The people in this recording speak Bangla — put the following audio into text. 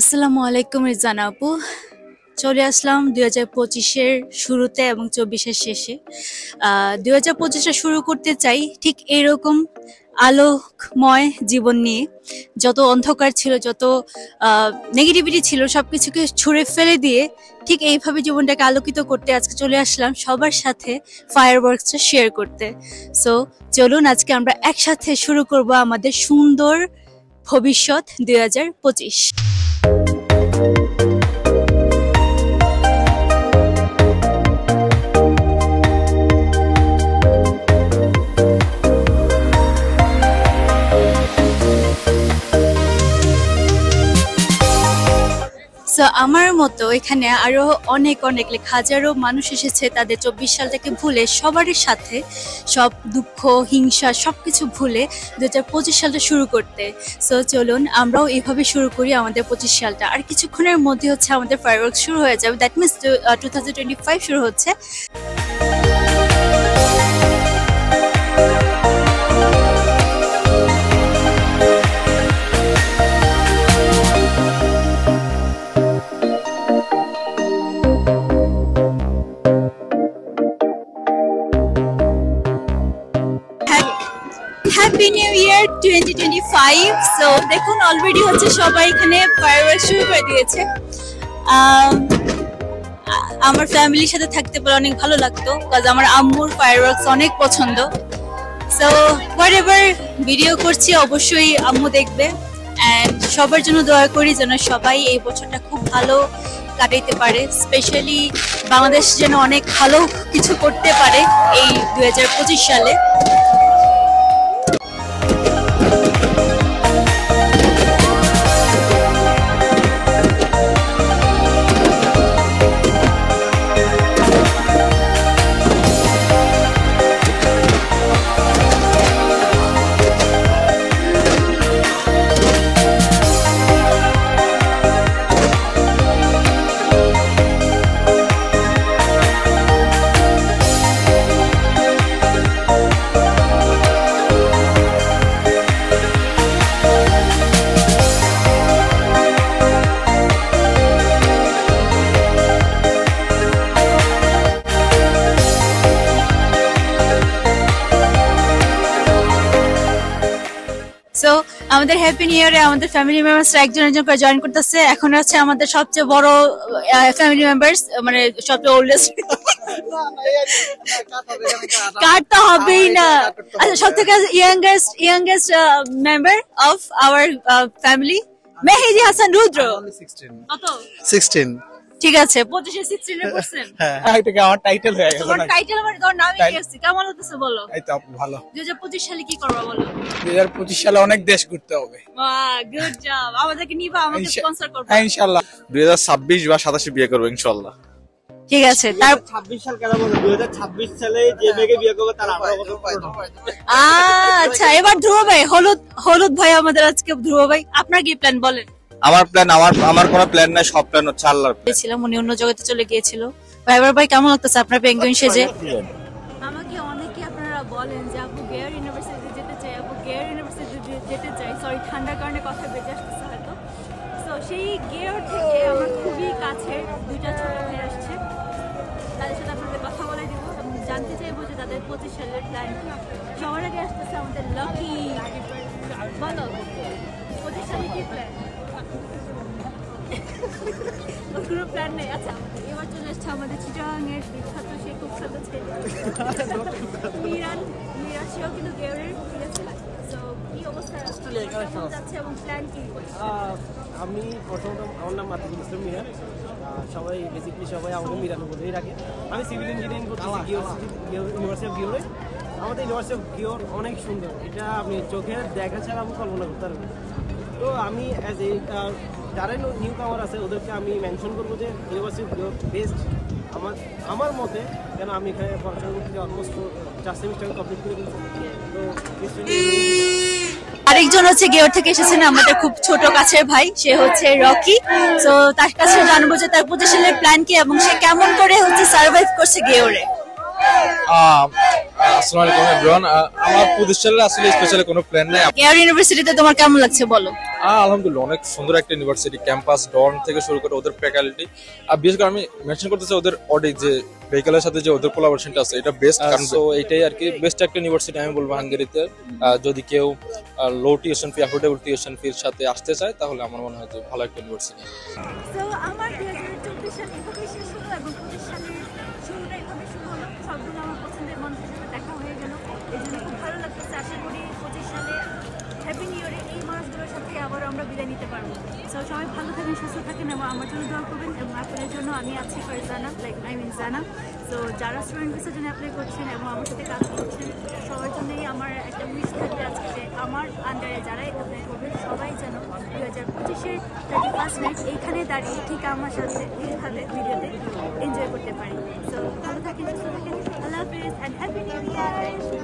আসসালামু আলাইকুম রিজানা আপু। চলে আসলাম 2025-এর শুরুতে এবং 24-এর শেষে। 2025-টা শুরু করতে চাই ঠিক এরকম আলোকময় জীবন নিয়ে। যত অন্ধকার ছিল, যত নেগেটিভিটি ছিল, সবকিছুকে ছুঁড়ে ফেলে দিয়ে ঠিক এইভাবে জীবনটাকে আলোকিত করতে আজকে চলে আসলাম সবার সাথে ফায়ারওয়ার্কসটা শেয়ার করতে। সো চলুন আজকে আমরা একসাথে শুরু করব আমাদের সুন্দর ভবিষ্যৎ 2025। সো আমার মতো এখানে আরো অনেক অনেক হাজারো মানুষ এসেছে তাদের 24 সালটাকে ভুলে, সবারই সাথে সব দুঃখ হিংসা সবকিছু ভুলে 2025 সালটা শুরু করতে। সো চলুন আমরাও এইভাবে শুরু করি আমাদের 25 সালটা। আর কিছুক্ষণের মধ্যে হচ্ছে আমাদের ফায়ারওয়ার্কস শুরু হয়ে যাবে, দ্যাট মিনস 2025 শুরু হচ্ছে। Happy new year 2025। সো দেখুন অলরেডি হচ্ছে সবাই এখানে ফায়ারওয়ার্কস শুরু করে দিয়েছে। আমার ফ্যামিলির সাথে থাকতে পারে অনেক ভালো লাগতো, কারণ আমার আম্মুর ফায়ারওয়ার্কস অনেক পছন্দ। সো হোয়াট এভার ভিডিও করছি অবশ্যই আম্মু দেখবে, অ্যান্ড সবার জন্য দোয়া করি যেন সবাই এই বছরটা খুব ভালো কাটাইতে পারে, স্পেশালি বাংলাদেশ যেন অনেক ভালো কিছু করতে পারে এই 2025 সালে। সো আমাদের হ্যাপি নিউ ইয়ারে আমাদের ফ্যামিলি মেম্বার্সরা একজন একজন করে জয়েন করতেছে। এখন আছে আমাদের সবচেয়ে বড় ফ্যামিলি মেম্বার্স, মানে সবচেয়ে ওল্ডেস্ট। কার্ড তো হবেই না। আচ্ছা, সব থেকে youngest member of our family Mehedi Hasan Rudra. কত? 16। ঠিক আছে, 25-এ 16 এ পড়ছেন। হ্যাঁ, এটা আমার টাইটেল হয়ে গেল। তোমার টাইটেল মানে তোমার নামই কি আছে? কেমন লাগতেছে বলো? এই তো ভালো। 2025 সালে কি করবা বলো? 2025 সালে অনেক দেশ ঘুরতে হবে। বাহ, গুড জব। আমাদেরকে নিবা, আমাকে স্পন্সর করবা। হ্যাঁ ইনশাআল্লাহ। 2026 বা 27 বিয়ে করব ইনশাআল্লাহ। ঠিক আছে। তার 26 সাল কেন বলো? 2026 সালে যে মেয়েকে বিয়ে করবে তার 18 বছর পূর্ণ। আচ্ছা, এবার ধ্রুব ভাই, হলুদ ভাই আমাদের আজকে। ধ্রুব ভাই, আপনার কি প্ল্যান বলেন? আমার প্ল্যান, আমার কোনো প্ল্যান নাই, সব প্ল্যান হচ্ছে আল্লাহর। ছিলাম উনি অন্য জগতে চলে গিয়েছিল। ভাইবার ভাই, কেমন লাগতেছে আপনার পেঙ্গুইন সেজে? আমাকে অনেকে আপনারা বলেন যে আপু গেয়ার ইউনিভার্সিটি যেতে চাই, আপু গেয়ার ইউনিভার্সিটি যেতে চাই। সরি, ঠান্ডার কারণে কথা বেঁচে আসতেছে হয়তো। সো সেই গেয়ার থেকে আমার খুবই কাছের দুইটা ছোট ভাই আসছে, তাদের সাথে আপনাদের কথা বলে দিব এবং জানতে চাইবো যে তাদের 25 সালের প্ল্যান কি। সবার আগে আসতেছে আমাদের লাকি। বলো 25 সালে কি প্ল্যান? কোনো প্ল্যান নেই। আচ্ছা, এবার চলে আসছে আমাদের চিটাগাংয়ের বিখ্যাত সেই কুখ্যাত ছেলে মিরান। সেও কিন্তু গেয়ারের ফিরেছে। সো কি অবস্থা যাচ্ছে এবং প্ল্যান কি? আমি প্রথমত আমার নাম মাতিবুল ইসলাম মিরান। সবাই বেসিক্যালি সবাই আমাকে মিরান বলেই রাখে। আমি সিভিল ইঞ্জিনিয়ারিং করতেছি ইউনিভার্সিটি অফ গিওরে। আমাদের ইউনিভার্সিটি অফ গিওর অনেক সুন্দর, এটা আপনি চোখে দেখা ছাড়া আমি কল্পনা করতে পারবেন। তো আমি অ্যাজ এ যারা নিউ কামার আছে ওদেরকে আমি মেনশন করবো যে ইউনিভার্সিটি অফ গিওর বেস্ট আমার মতে। কেন আমি এখানে পড়াশোনা করতে অলমোস্ট 4 সেমিস্টার কমপ্লিট করে ফেলছি। তো আরেকজন হচ্ছে গেওর থেকে এসেছেন, আমাদের খুব ছোট কাছের ভাই, সে হচ্ছে রকি। তো তার কাছে জানবো যে তার 25 সালের প্ল্যান কি এবং সে কেমন করে হচ্ছে সার্ভাইভ করছে গেওরে। আসসালামু আলাইকুম এভরিওয়ান। আমার প্রতিষ্ঠানের আসলে স্পেশালি কোনো প্ল্যান নাই। কেয়ার ইউনিভার্সিটিতে তোমার কেমন লাগছে বলো? আলহামদুলিল্লাহ অনেক সুন্দর একটা ইউনিভার্সিটি, ক্যাম্পাস ডর্ম থেকে শুরু করে ওদের ফ্যাকাল্টি। আর বিশেষ করে আমি মেনশন করতে চাই ওদের অডিট যে ভেহিকলের সাথে যে ওদের কোলাবোরেশনটা আছে এটা বেস্ট। কারণ তো এটাই আর কি বেস্ট একটা ইউনিভার্সিটি আমি বলবো হাঙ্গেরিতে। যদি কেউ লো টিউশন ফি, অ্যাফোর্ডেবল টিউশন ফির সাথে আসতে চায় তাহলে আমার মনে হয় যে ভালো একটা ইউনিভার্সিটি। তো আমার 2024 সাল এভাবেই শেষ হলো এবং 25 সালের শুরুটা এভাবে শুরু হলো। সবগুলো আমার পছন্দের মানুষের সাথে দেখা হয়ে গেল, এই জন্য খুব ভালো লাগতেছে। আশা করি 25 সালে হ্যাপি নিউ ইয়ারে এই মানুষগুলোর সাথে আবার আমরা বিদায় নিতে পারবো। সো সবাই ভালো থাকেন, সুস্থ থাকেন এবং আমার জন্য দোয়া করবেন। এবং আপনাদের জন্য আমি আছি ফারজানা, জানা। সো যারা স্টুডেন্ট ভিসার জন্য অ্যাপ্লাই করছেন এবং আমার সাথে কাজ করছেন সবার জন্যই আমার একটা উইশ থাকবে আজকে যে আমার আন্ডারে যারাই অ্যাপ্লাই করবেন সবাই যেন 2025-এর 31st নাইট এইখানে দাঁড়িয়ে ঠিক আমার সাথে এইভাবে ভিডিওতে এনজয় করতে পারি। সো ভালো থাকেন, সুস্থ থাকেন, আল্লাহ হাফিজ অ্যান্ড হ্যাপি নিউ ইয়ার।